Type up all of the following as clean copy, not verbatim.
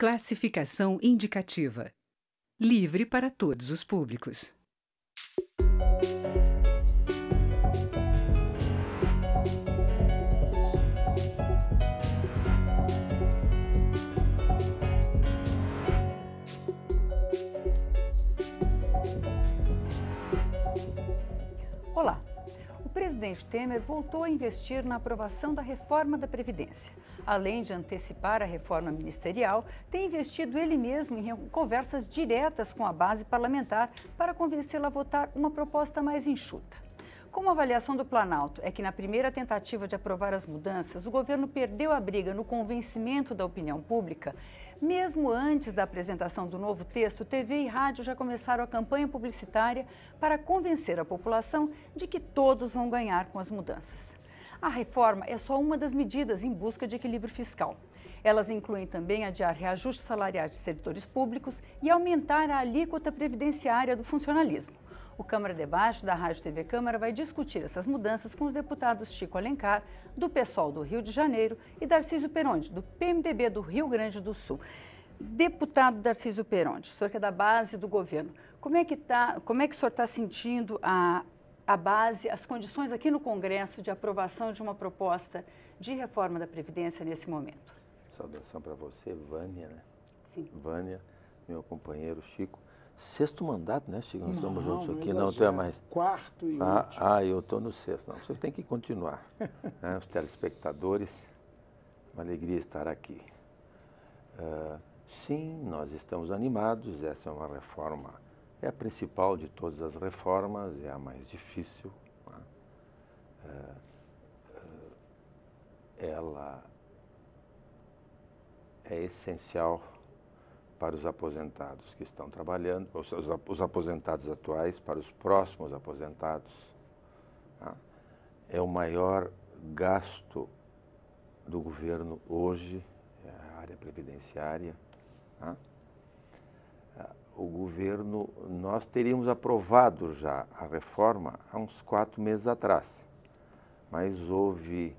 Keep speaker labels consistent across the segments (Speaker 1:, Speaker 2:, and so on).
Speaker 1: Classificação indicativa. Livre para todos os públicos.
Speaker 2: Olá! O presidente Temer voltou a investir na aprovação da reforma da Previdência. Além de antecipar a reforma ministerial, tem investido ele mesmo em conversas diretas com a base parlamentar para convencê-la a votar uma proposta mais enxuta. Como a avaliação do Planalto é que na primeira tentativa de aprovar as mudanças, o governo perdeu a briga no convencimento da opinião pública, mesmo antes da apresentação do novo texto, TV e rádio já começaram a campanha publicitária para convencer a população de que todos vão ganhar com as mudanças. A reforma é só uma das medidas em busca de equilíbrio fiscal. Elas incluem também adiar reajustes salariais de servidores públicos e aumentar a alíquota previdenciária do funcionalismo. O Câmara Debate da Rádio TV Câmara vai discutir essas mudanças com os deputados Chico Alencar, do PSOL do Rio de Janeiro, e Darcísio Peronde, do PMDB do Rio Grande do Sul. Deputado Darcísio Peronde, o senhor que é da base do governo, como é que o senhor está sentindo a base, as condições aqui no Congresso de aprovação de uma proposta de reforma da Previdência nesse momento?
Speaker 3: Saudação para você, Vânia, né?
Speaker 2: Sim.
Speaker 3: Vânia, meu companheiro Chico. Sexto mandato, né, Chico? Nós estamos juntos aqui,
Speaker 4: exagero.
Speaker 3: não tem mais.
Speaker 4: Quarto e último.
Speaker 3: Eu estou no sexto. Não, você tem que continuar. Né? Os telespectadores, uma alegria estar aqui. Sim, nós estamos animados. Essa é uma reforma, é a principal de todas as reformas, é a mais difícil. Né? Ela é essencial para os aposentados que estão trabalhando, os aposentados atuais, para os próximos aposentados. Tá? É o maior gasto do governo hoje, é a área previdenciária. Tá? O governo, nós teríamos aprovado já a reforma há uns 4 meses atrás, mas houve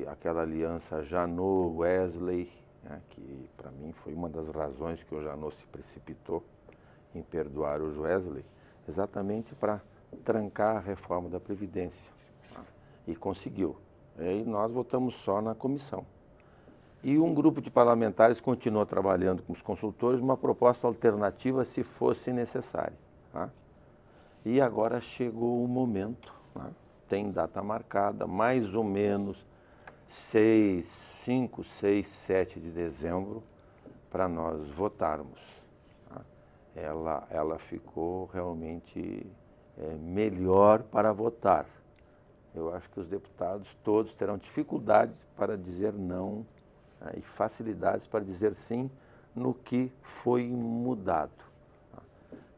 Speaker 3: aquela aliança Janot-Wesley, né, que para mim foi uma das razões que o Janot se precipitou em perdoar o Wesley, exatamente para trancar a reforma da Previdência. Tá? E conseguiu. E nós votamos só na comissão. E um grupo de parlamentares continuou trabalhando com os consultores uma proposta alternativa se fosse necessário. Tá? E agora chegou o momento, né? Tem data marcada, mais ou menos 5, 6, 7 de dezembro, para nós votarmos. Tá? Ela ficou realmente melhor para votar. Eu acho que os deputados todos terão dificuldades para dizer não, né, e facilidades para dizer sim no que foi mudado. Tá?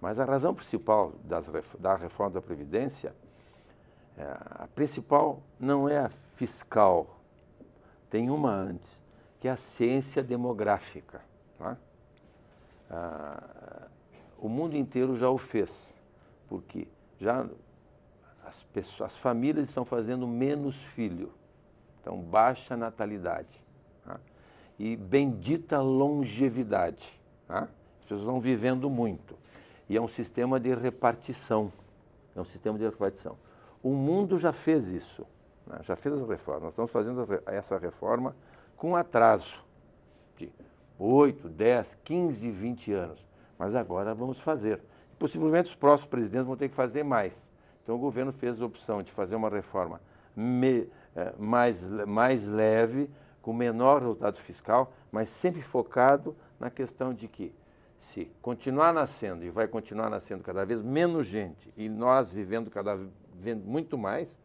Speaker 3: Mas a razão principal da reforma da Previdência, a principal não é a fiscal. Tem uma antes, que é a ciência demográfica. Tá? O mundo inteiro já o fez, porque já as famílias estão fazendo menos filho, então baixa natalidade, tá? E bendita longevidade. Tá? As pessoas estão vivendo muito, e é um sistema de repartição, O mundo já fez isso. Já fez as reformas. Nós estamos fazendo essa reforma com atraso de 8, 10, 15, 20 anos. Mas agora vamos fazer. Possivelmente os próximos presidentes vão ter que fazer mais. Então o governo fez a opção de fazer uma reforma mais leve, com menor resultado fiscal, mas sempre focado na questão de que, se continuar nascendo, e vai continuar nascendo cada vez menos gente, e nós vivendo muito mais,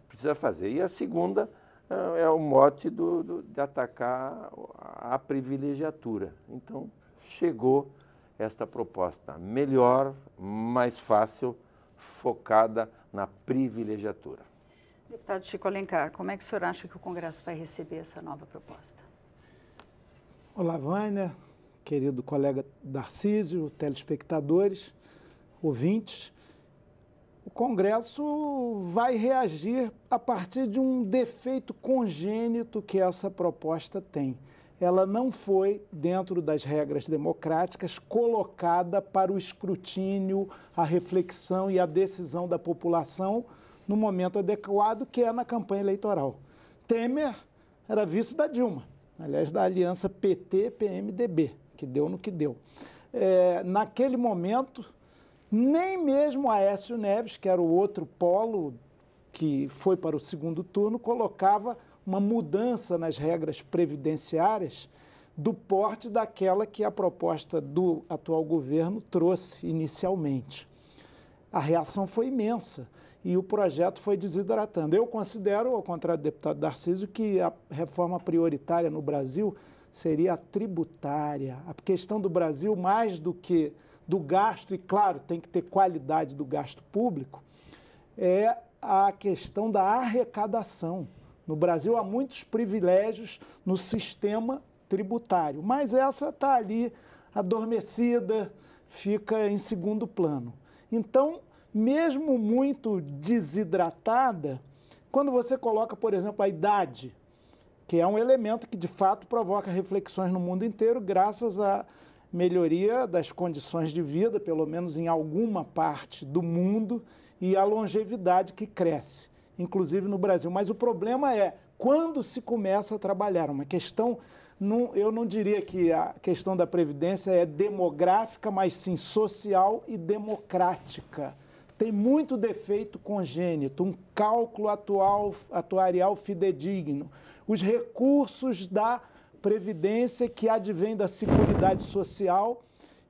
Speaker 3: precisa fazer. E a segunda é o mote de atacar a privilegiatura. Então, chegou esta proposta melhor, mais fácil, focada na privilegiatura.
Speaker 2: Deputado Chico Alencar, como é que o senhor acha que o Congresso vai receber essa nova proposta?
Speaker 4: Olá, Vânia, querido colega Darcísio, telespectadores, ouvintes. O Congresso vai reagir a partir de um defeito congênito que essa proposta tem. ela não foi, dentro das regras democráticas, colocada para o escrutínio, a reflexão e a decisão da população no momento adequado, que é na campanha eleitoral. Temer era vice da Dilma, aliás, da aliança PT-PMDB, que deu no que deu. Naquele momento, nem mesmo Aécio Neves, que era o outro polo que foi para o segundo turno, colocava uma mudança nas regras previdenciárias do porte daquela que a proposta do atual governo trouxe inicialmente. A reação foi imensa e o projeto foi desidratando. Eu considero, ao contrário do deputado Darcísio, que a reforma prioritária no Brasil seria a tributária. A questão do Brasil, mais do que do gasto, e claro, tem que ter qualidade do gasto público, é a questão da arrecadação. No Brasil há muitos privilégios no sistema tributário, mas essa está ali adormecida, fica em segundo plano. Então, mesmo muito desidratada, quando você coloca, por exemplo, a idade, que é um elemento que de fato provoca reflexões no mundo inteiro, graças à melhoria das condições de vida, pelo menos em alguma parte do mundo, e a longevidade que cresce, inclusive no Brasil. Mas o problema é quando se começa a trabalhar. Uma questão, eu não diria que a questão da Previdência é demográfica, mas sim social e democrática. Tem muito defeito congênito, um cálculo atuarial fidedigno, os recursos da Previdência que advém da Seguridade Social,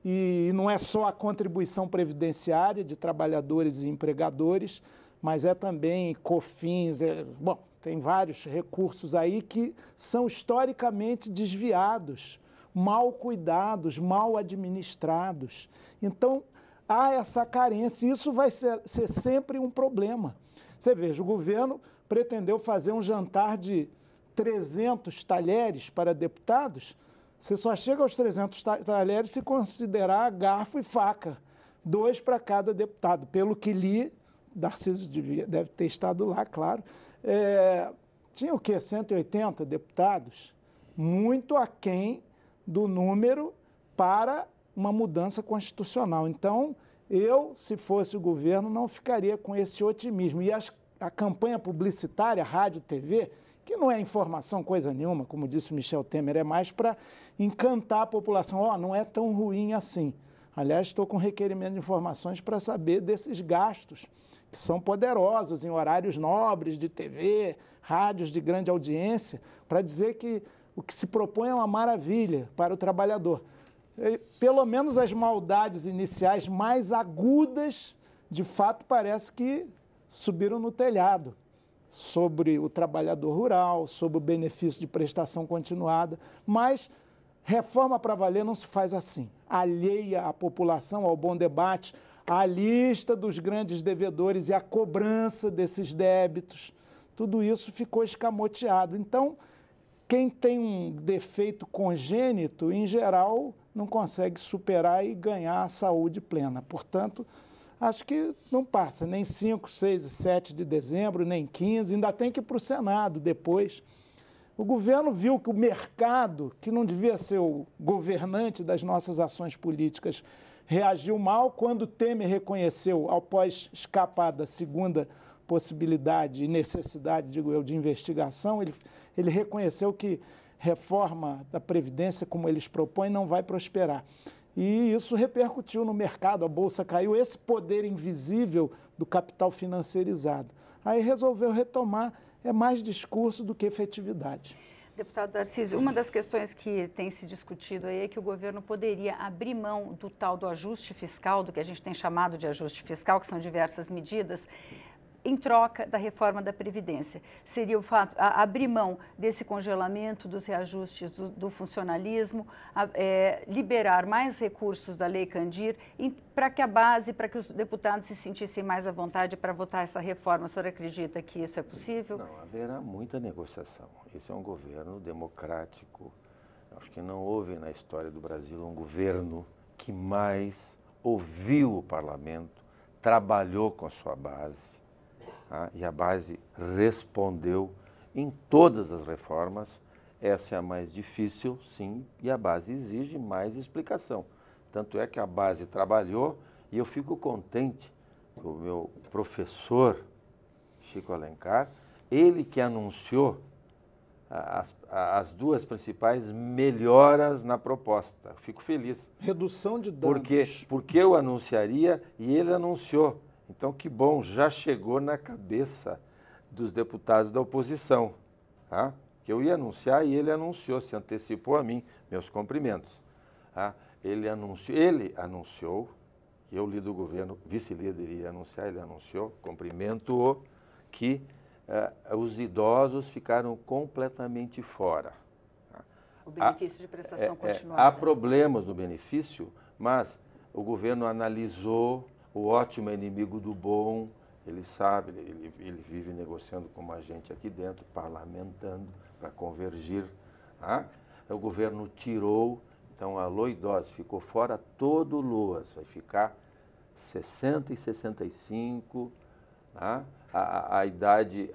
Speaker 4: e não é só a contribuição previdenciária de trabalhadores e empregadores, mas é também COFINS, bom, tem vários recursos aí que são historicamente desviados, mal cuidados, mal administrados. Então, há essa carência e isso vai ser sempre um problema. Você veja, o governo pretendeu fazer um jantar de 300 talheres para deputados. Você só chega aos 300 talheres se considerar garfo e faca, 2 para cada deputado. Pelo que li, Darcísio deve ter estado lá, claro. Tinha o quê? 180 deputados? Muito aquém do número para uma mudança constitucional. Então, eu, se fosse o governo, não ficaria com esse otimismo. E a campanha publicitária, rádio, TV, que não é informação coisa nenhuma, como disse o Michel Temer, é mais para encantar a população. Não é tão ruim assim. Aliás, estou com requerimento de informações para saber desses gastos, que são poderosos em horários nobres de TV, rádios de grande audiência, para dizer que o que se propõe é uma maravilha para o trabalhador. Pelo menos as maldades iniciais mais agudas, de fato, parece que subiram no telhado, sobre o trabalhador rural, sobre o benefício de prestação continuada, mas reforma para valer não se faz assim. Alheia à população, ao bom debate, à lista dos grandes devedores e à cobrança desses débitos, tudo isso ficou escamoteado. Então, quem tem um defeito congênito, em geral, não consegue superar e ganhar a saúde plena. Portanto, acho que não passa nem 5, 6 e 7 de dezembro, nem 15, ainda tem que ir para o Senado depois. O governo viu que o mercado, que não devia ser o governante das nossas ações políticas, reagiu mal quando Temer reconheceu, após escapar da segunda possibilidade e necessidade, digo eu, de investigação, ele reconheceu que reforma da Previdência, como eles propõem, não vai prosperar. E isso repercutiu no mercado, a Bolsa caiu, esse poder invisível do capital financeirizado. Aí resolveu retomar, é mais discurso do que efetividade.
Speaker 2: Deputado Darcísio, uma das questões que tem se discutido aí é que o governo poderia abrir mão do tal do ajuste fiscal, do que a gente tem chamado de ajuste fiscal, que são diversas medidas, em troca da reforma da Previdência. Seria o fato, abrir mão desse congelamento dos reajustes do funcionalismo, liberar mais recursos da Lei Candir, para que a base, para que os deputados se sentissem mais à vontade para votar essa reforma. O senhor acredita que isso é possível?
Speaker 3: Não, haverá muita negociação. Esse é um governo democrático. Acho que não houve na história do Brasil um governo que mais ouviu o parlamento, trabalhou com sua base, e a base respondeu em todas as reformas, Essa é a mais difícil, sim, e a base exige mais explicação. Tanto é que a base trabalhou e eu fico contente que o meu professor, Chico Alencar, ele que anunciou as duas principais melhoras na proposta. Fico feliz.
Speaker 4: Redução de danos.
Speaker 3: Porque eu anunciaria e ele anunciou. Então, que bom, já chegou na cabeça dos deputados da oposição. Tá? Que eu ia anunciar e ele anunciou, se antecipou a mim, meus cumprimentos. Tá? Ele anunciou, que eu líder do governo, vice-líder iria anunciar, ele anunciou, cumprimento-o, que os idosos ficaram completamente fora.
Speaker 2: O benefício de prestação continuada.
Speaker 3: Há problemas no benefício, mas o governo analisou, o ótimo é inimigo do bom, ele sabe, ele vive negociando com a gente aqui dentro, parlamentando para convergir. Tá? O governo tirou, então a Alô Idosos ficou fora todo o LOAS, vai ficar 60 e 65, tá? A idade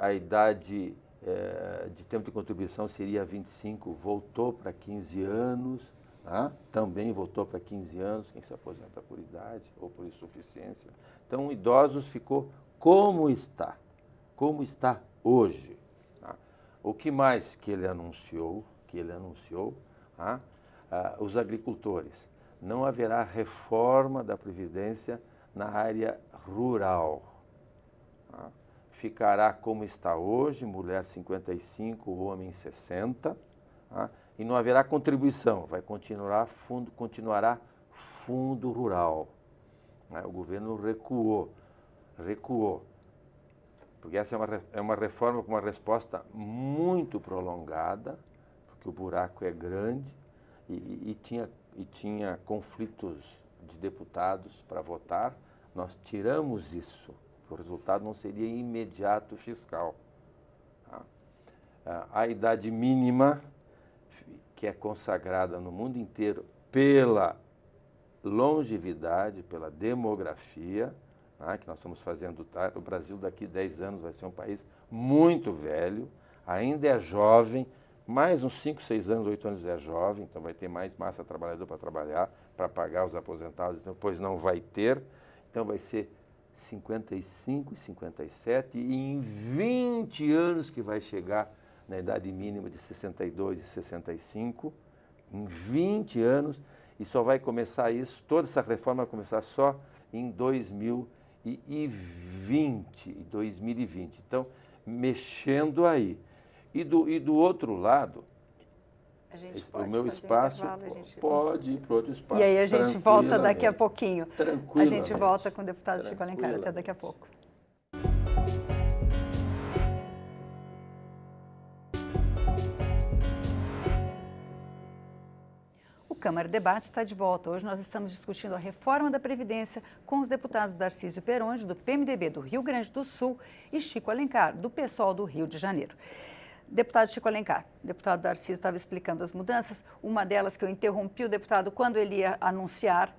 Speaker 3: de tempo de contribuição seria 25, voltou para 15 anos, tá? Também voltou para 15 anos, quem se aposenta por idade ou por insuficiência. Então, idosos ficou como está hoje. Tá? O que mais que ele anunciou? Tá? Os agricultores. Não haverá reforma da Previdência na área rural. Tá? Ficará como está hoje, mulher 55, homem 60, tá? E não haverá contribuição, continuará fundo rural. Tá? O governo recuou, porque essa é uma reforma com uma resposta muito prolongada, porque o buraco é grande e tinha conflitos de deputados para votar. Nós tiramos isso. O resultado não seria imediato fiscal. Tá? A idade mínima, que é consagrada no mundo inteiro pela longevidade, pela demografia, tá? Que nós estamos fazendo. Tá? O Brasil daqui a 10 anos vai ser um país muito velho, ainda é jovem, mais uns 5, 6 anos, 8 anos é jovem, então vai ter mais massa trabalhadora para trabalhar, para pagar os aposentados, depois não vai ter, então vai ser 55, 57 e em 20 anos que vai chegar na idade mínima de 62 e 65, em 20 anos, e só vai começar isso, toda essa reforma vai começar só em 2020. Então, mexendo aí. E do outro lado, o meu espaço pode ir para outro espaço.
Speaker 2: E aí a gente volta daqui a pouquinho. A gente volta com o deputado Chico Alencar. Até daqui a pouco. O Câmara Debate está de volta. Hoje nós estamos discutindo a reforma da Previdência com os deputados Darcísio Peronde, do PMDB do Rio Grande do Sul, e Chico Alencar, do PSOL do Rio de Janeiro. Deputado Chico Alencar, o deputado Darcísio estava explicando as mudanças. Uma delas que eu interrompi o deputado quando ele ia anunciar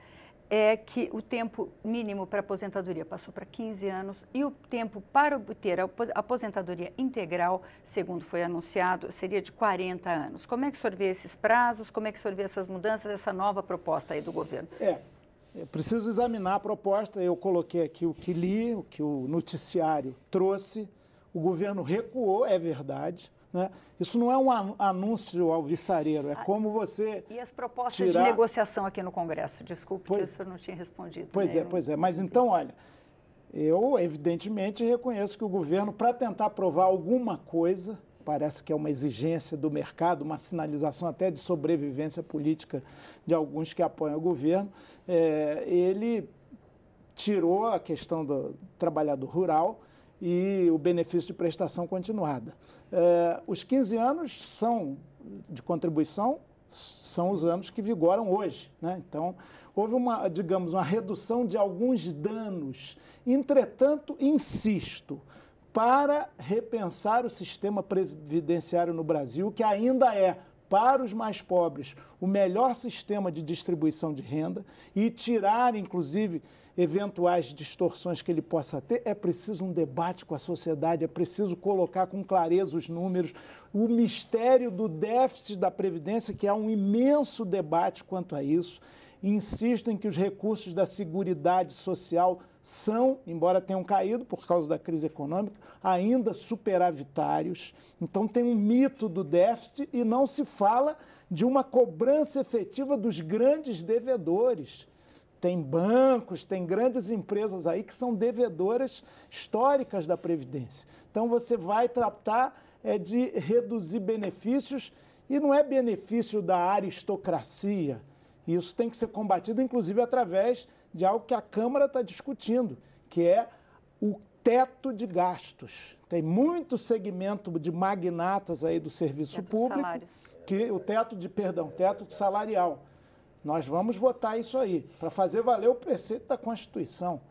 Speaker 2: é que o tempo mínimo para aposentadoria passou para 15 anos e o tempo para obter a aposentadoria integral, segundo foi anunciado, seria de 40 anos. Como é que o senhor vê esses prazos? Como é que o senhor vê essas mudanças, essa nova proposta aí do governo?
Speaker 4: É preciso examinar a proposta. Eu coloquei aqui o que li, o que o noticiário trouxe. O governo recuou, é verdade. Né? Isso não é um anúncio alvissareiro, é como você
Speaker 2: E as propostas de negociação aqui no Congresso? Desculpe que o senhor não tinha respondido.
Speaker 4: Pois é. Mas então, olha, eu evidentemente reconheço que o governo, para tentar aprovar alguma coisa, parece que é uma exigência do mercado, uma sinalização até de sobrevivência política de alguns que apoiam o governo, ele tirou a questão do trabalhador rural e o benefício de prestação continuada. Os 15 anos de contribuição são os anos que vigoram hoje, né? Então, houve uma redução de alguns danos. Entretanto, insisto, para repensar o sistema previdenciário no Brasil, que ainda é para os mais pobres o melhor sistema de distribuição de renda e tirar, inclusive, eventuais distorções que ele possa ter, é preciso um debate com a sociedade, é preciso colocar com clareza os números, o mistério do déficit da Previdência, que há um imenso debate quanto a isso. Insisto em que os recursos da Seguridade Social são, embora tenham caído por causa da crise econômica, ainda superavitários. Então tem um mito do déficit e não se fala de uma cobrança efetiva dos grandes devedores. Tem bancos, tem grandes empresas aí que são devedoras históricas da Previdência. Então você vai tratar de reduzir benefícios e não é benefício da aristocracia. Isso tem que ser combatido, inclusive, através de algo que a Câmara está discutindo, que é o teto de gastos. Tem muito segmento de magnatas aí do serviço público, que o teto salarial. Nós vamos votar isso aí, para fazer valer o preceito da Constituição.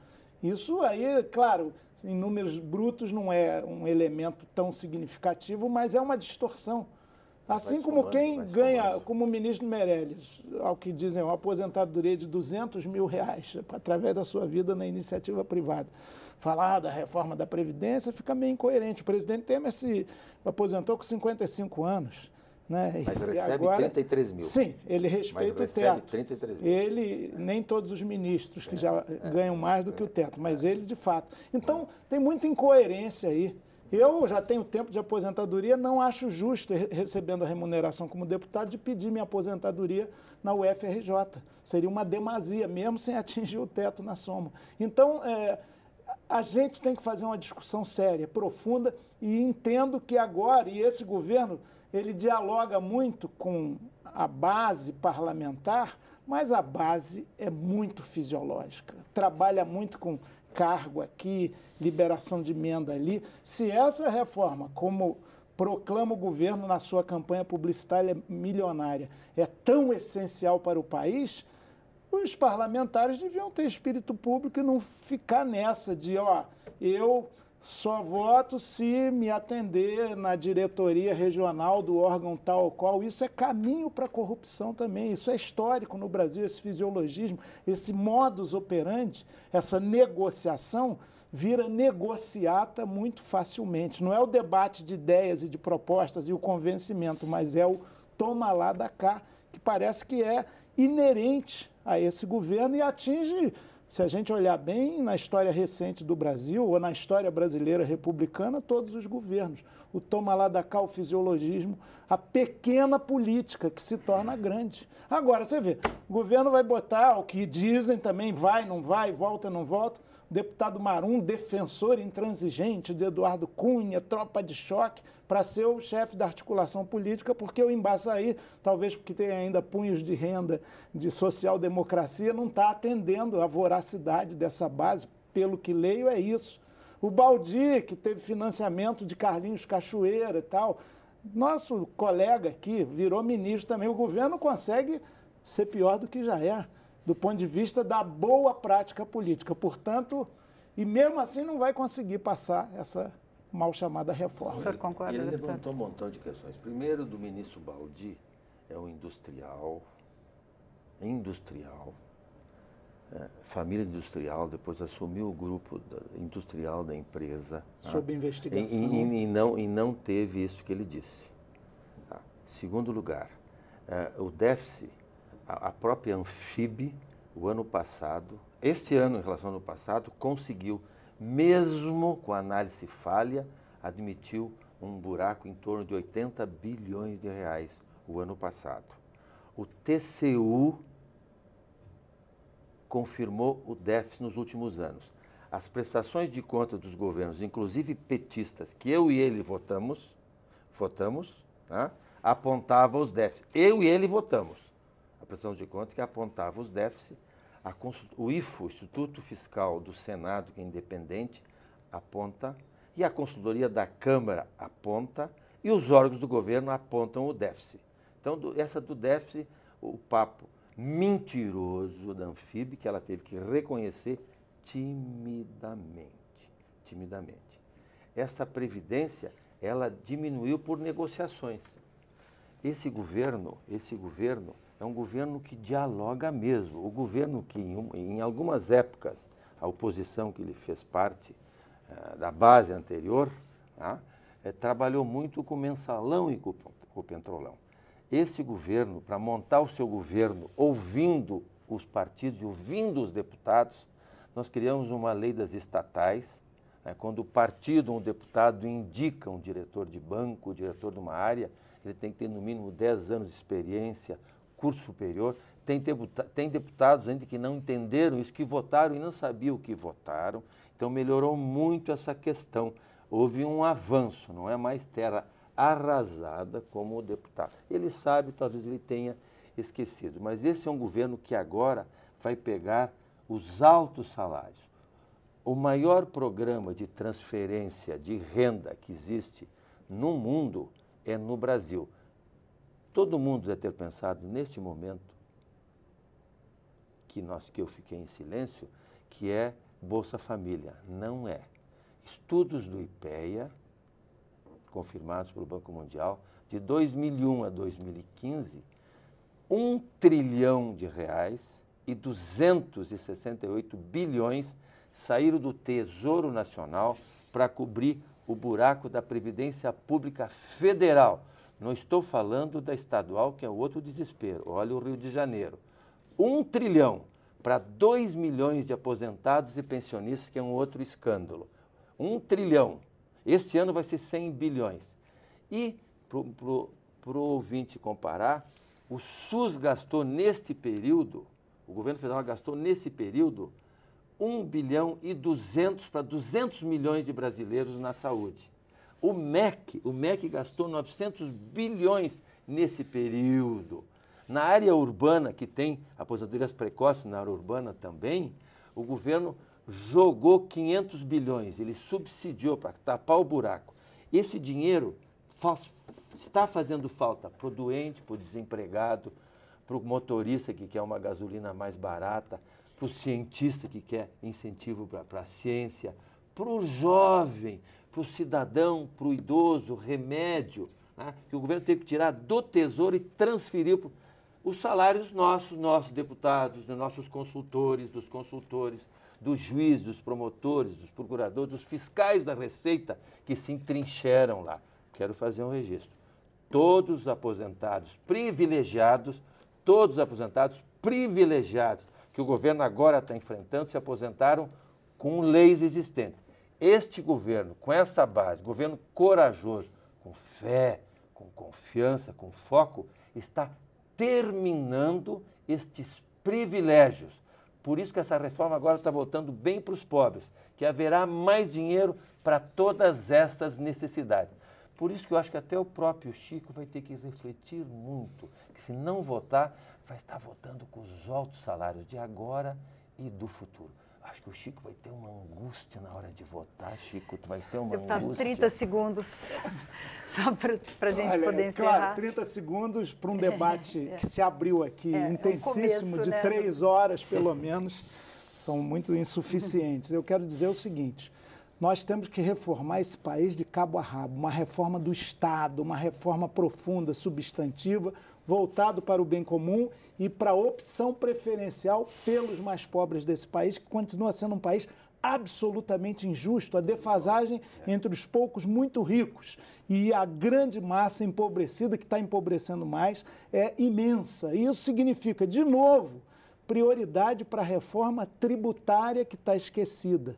Speaker 4: Isso aí, claro, em números brutos não é um elemento tão significativo, mas é uma distorção. Assim como quem ganha, como o ministro Meirelles, ao que dizem, uma aposentadoria de R$200 mil, através da sua vida na iniciativa privada. Falar da reforma da Previdência fica meio incoerente. O presidente Temer se aposentou com 55 anos. Né?
Speaker 3: Mas recebe agora, 33 mil.
Speaker 4: Sim, ele respeita o teto. 33 mil. Ele, nem todos os ministros que já ganham mais do que o teto, mas ele de fato. Então, tem muita incoerência aí. Eu já tenho tempo de aposentadoria, não acho justo, recebendo a remuneração como deputado, de pedir minha aposentadoria na UFRJ. Seria uma demasia, mesmo sem atingir o teto na soma. Então, a gente tem que fazer uma discussão séria, profunda, e entendo que agora, e esse governo, ele dialoga muito com a base parlamentar, mas a base é muito fisiológica, trabalha muito com cargo aqui, liberação de emenda ali. Se essa reforma, como proclama o governo na sua campanha publicitária milionária, é tão essencial para o país, os parlamentares deviam ter espírito público e não ficar nessa de, eu só voto se me atender na diretoria regional do órgão tal ou qual. Isso é caminho para a corrupção também. Isso é histórico no Brasil, esse fisiologismo, esse modus operandi, essa negociação vira negociata muito facilmente. Não é o debate de ideias e de propostas e o convencimento, mas é o toma lá da cá, que parece que é inerente a esse governo e atinge, se a gente olhar bem, na história recente do Brasil, ou na história brasileira republicana, todos os governos. O toma lá da cá, o fisiologismo, a pequena política que se torna grande. Agora, você vê, o governo vai botar o que dizem também, vai, não vai, volta, não volta. O deputado Marum, defensor intransigente de Eduardo Cunha, tropa de choque, para ser o chefe da articulação política, porque o Embaçaí, talvez porque tem ainda punhos de renda de social-democracia, não está atendendo a voracidade dessa base. Pelo que leio, é isso. O Baldi, que teve financiamento de Carlinhos Cachoeira e tal, nosso colega aqui virou ministro também. O governo consegue ser pior do que já é, do ponto de vista da boa prática política. Portanto, e mesmo assim não vai conseguir passar essa mal chamada reforma.
Speaker 2: O senhor concorda,
Speaker 3: ele levantou um montão de questões. Primeiro, do ministro Baldi, é um industrial, família industrial, depois assumiu o grupo industrial da empresa.
Speaker 4: Sob investigação.
Speaker 3: E não teve isso que ele disse. Segundo lugar, o déficit, a própria Anfib, o ano passado, este ano em relação ao ano passado, conseguiu, mesmo com análise falha, admitiu um buraco em torno de 80 bilhões de reais o ano passado. O TCU confirmou o déficit nos últimos anos. As prestações de conta dos governos, inclusive petistas, que eu e ele votamos, tá? Apontavam os déficits. Eu e ele votamos. A prestação de conta que apontava os déficits. O IFO, Instituto Fiscal do Senado, que é independente, aponta, e a consultoria da Câmara aponta, e os órgãos do governo apontam o déficit. Então, essa do déficit, o papo mentiroso da Anfib, que ela teve que reconhecer timidamente. Essa previdência, ela diminuiu por negociações. esse governo é um governo que dialoga mesmo. O governo que, em algumas épocas, a oposição que ele fez parte da base anterior, trabalhou muito com o mensalão e com o petrolão. Esse governo, para montar o seu governo, ouvindo os partidos e ouvindo os deputados, nós criamos uma lei das estatais, quando o partido ou o deputado indica um diretor de banco, o diretor de uma área, ele tem que ter no mínimo 10 anos de experiência, curso superior. Tem deputados ainda que não entenderam isso, que votaram e não sabiam o que votaram. Então melhorou muito essa questão. Houve um avanço, não é mais terra arrasada como o deputado. Ele sabe, talvez ele tenha esquecido, mas esse é um governo que agora vai pegar os altos salários. O maior programa de transferência de renda que existe no mundo é no Brasil. Todo mundo deve ter pensado neste momento que eu fiquei em silêncio, que é Bolsa Família. Não é. Estudos do IPEA, confirmados pelo Banco Mundial, de 2001 a 2015, 1 trilhão de reais e 268 bilhões saíram do Tesouro Nacional para cobrir o buraco da Previdência Pública Federal. Não estou falando da estadual, que é outro desespero. Olha o Rio de Janeiro. 1 trilhão para 2 milhões de aposentados e pensionistas, que é um outro escândalo. 1 trilhão. Este ano vai ser 100 bilhões. E, para o ouvinte comparar, o SUS gastou neste período, o governo federal gastou nesse período 1 bilhão e 200 para 200 milhões de brasileiros na saúde. O MEC gastou 900 bilhões nesse período. Na área urbana, que tem aposentadorias precoces na área urbana também, o governo jogou 500 bilhões, ele subsidiou para tapar o buraco. Esse dinheiro está fazendo falta para o doente, para o desempregado, para o motorista que quer uma gasolina mais barata, para o cientista que quer incentivo para a ciência, para o jovem, para o cidadão, para o idoso, remédio, né, que o governo teve que tirar do Tesouro e transferir para os salários nossos deputados, dos nossos consultores, dos juízes, dos promotores, dos procuradores, dos fiscais da Receita que se entrincheiram lá. Quero fazer um registro. Todos os aposentados privilegiados que o governo agora está enfrentando, se aposentaram com leis existentes. Este governo, com esta base, governo corajoso, com fé, com confiança, com foco, está terminando estes privilégios. Por isso que essa reforma agora está voltando bem para os pobres, que haverá mais dinheiro para todas estas necessidades. Por isso que eu acho que até o próprio Chico vai ter que refletir muito, que se não votar, vai estar votando com os altos salários de agora e do futuro. Acho que o Chico vai ter uma angústia na hora de votar, Chico, tu vai ter uma angústia.
Speaker 2: 30 segundos, só para a gente poder encerrar.
Speaker 4: Claro, 30 segundos para um debate que se abriu aqui, intensíssimo, começo, de 3 horas pelo menos, são muito insuficientes. Eu quero dizer o seguinte, nós temos que reformar esse país de cabo a rabo, uma reforma do Estado, uma reforma profunda, substantiva, voltado para o bem comum e para a opção preferencial pelos mais pobres desse país, que continua sendo um país absolutamente injusto. A defasagem entre os poucos muito ricos e a grande massa empobrecida, que está empobrecendo mais, é imensa. E isso significa, de novo, prioridade para a reforma tributária que está esquecida.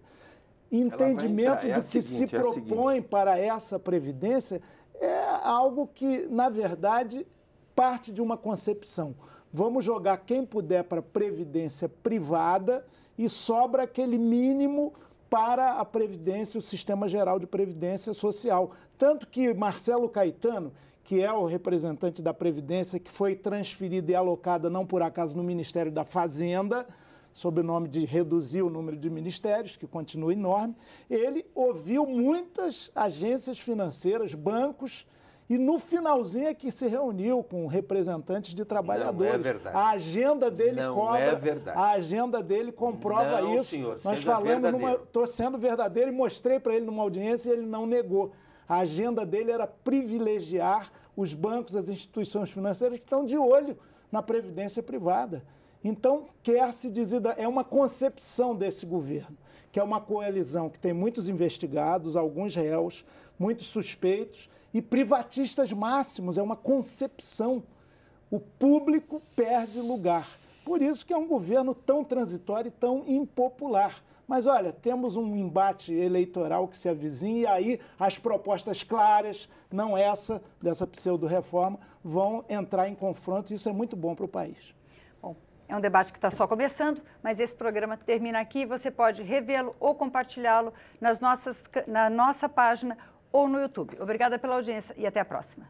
Speaker 4: Entendimento do que se propõe para essa Previdência é algo que, na verdade, parte de uma concepção. Vamos jogar quem puder para a Previdência privada e sobra aquele mínimo para a Previdência, o Sistema Geral de Previdência Social. Tanto que Marcelo Caetano, que é o representante da Previdência, que foi transferida e alocada, não por acaso, no Ministério da Fazenda, sob o nome de reduzir o número de ministérios, que continua enorme, ele ouviu muitas agências financeiras, bancos, e no finalzinho é que se reuniu com representantes de trabalhadores.
Speaker 3: Não é verdade.
Speaker 4: A agenda dele
Speaker 3: não é verdade.
Speaker 4: A agenda dele comprova
Speaker 3: não,
Speaker 4: isso.
Speaker 3: Senhor,
Speaker 4: nós falamos estou sendo verdadeiro e mostrei para ele numa audiência e ele não negou. A agenda dele era privilegiar os bancos, as instituições financeiras que estão de olho na previdência privada. Então, quer se desidrar, é uma concepção desse governo, que é uma coalizão que tem muitos investigados, alguns réus, muitos suspeitos e privatistas máximos, é uma concepção. O público perde lugar. Por isso que é um governo tão transitório e tão impopular. Mas, olha, temos um embate eleitoral que se avizinha e aí as propostas claras, não essa, dessa pseudo-reforma, vão entrar em confronto e isso é muito bom para o país.
Speaker 2: Bom, é um debate que está só começando, mas esse programa termina aqui. Você pode revê-lo ou compartilhá-lo na nossa página ou no YouTube. Obrigada pela audiência e até a próxima.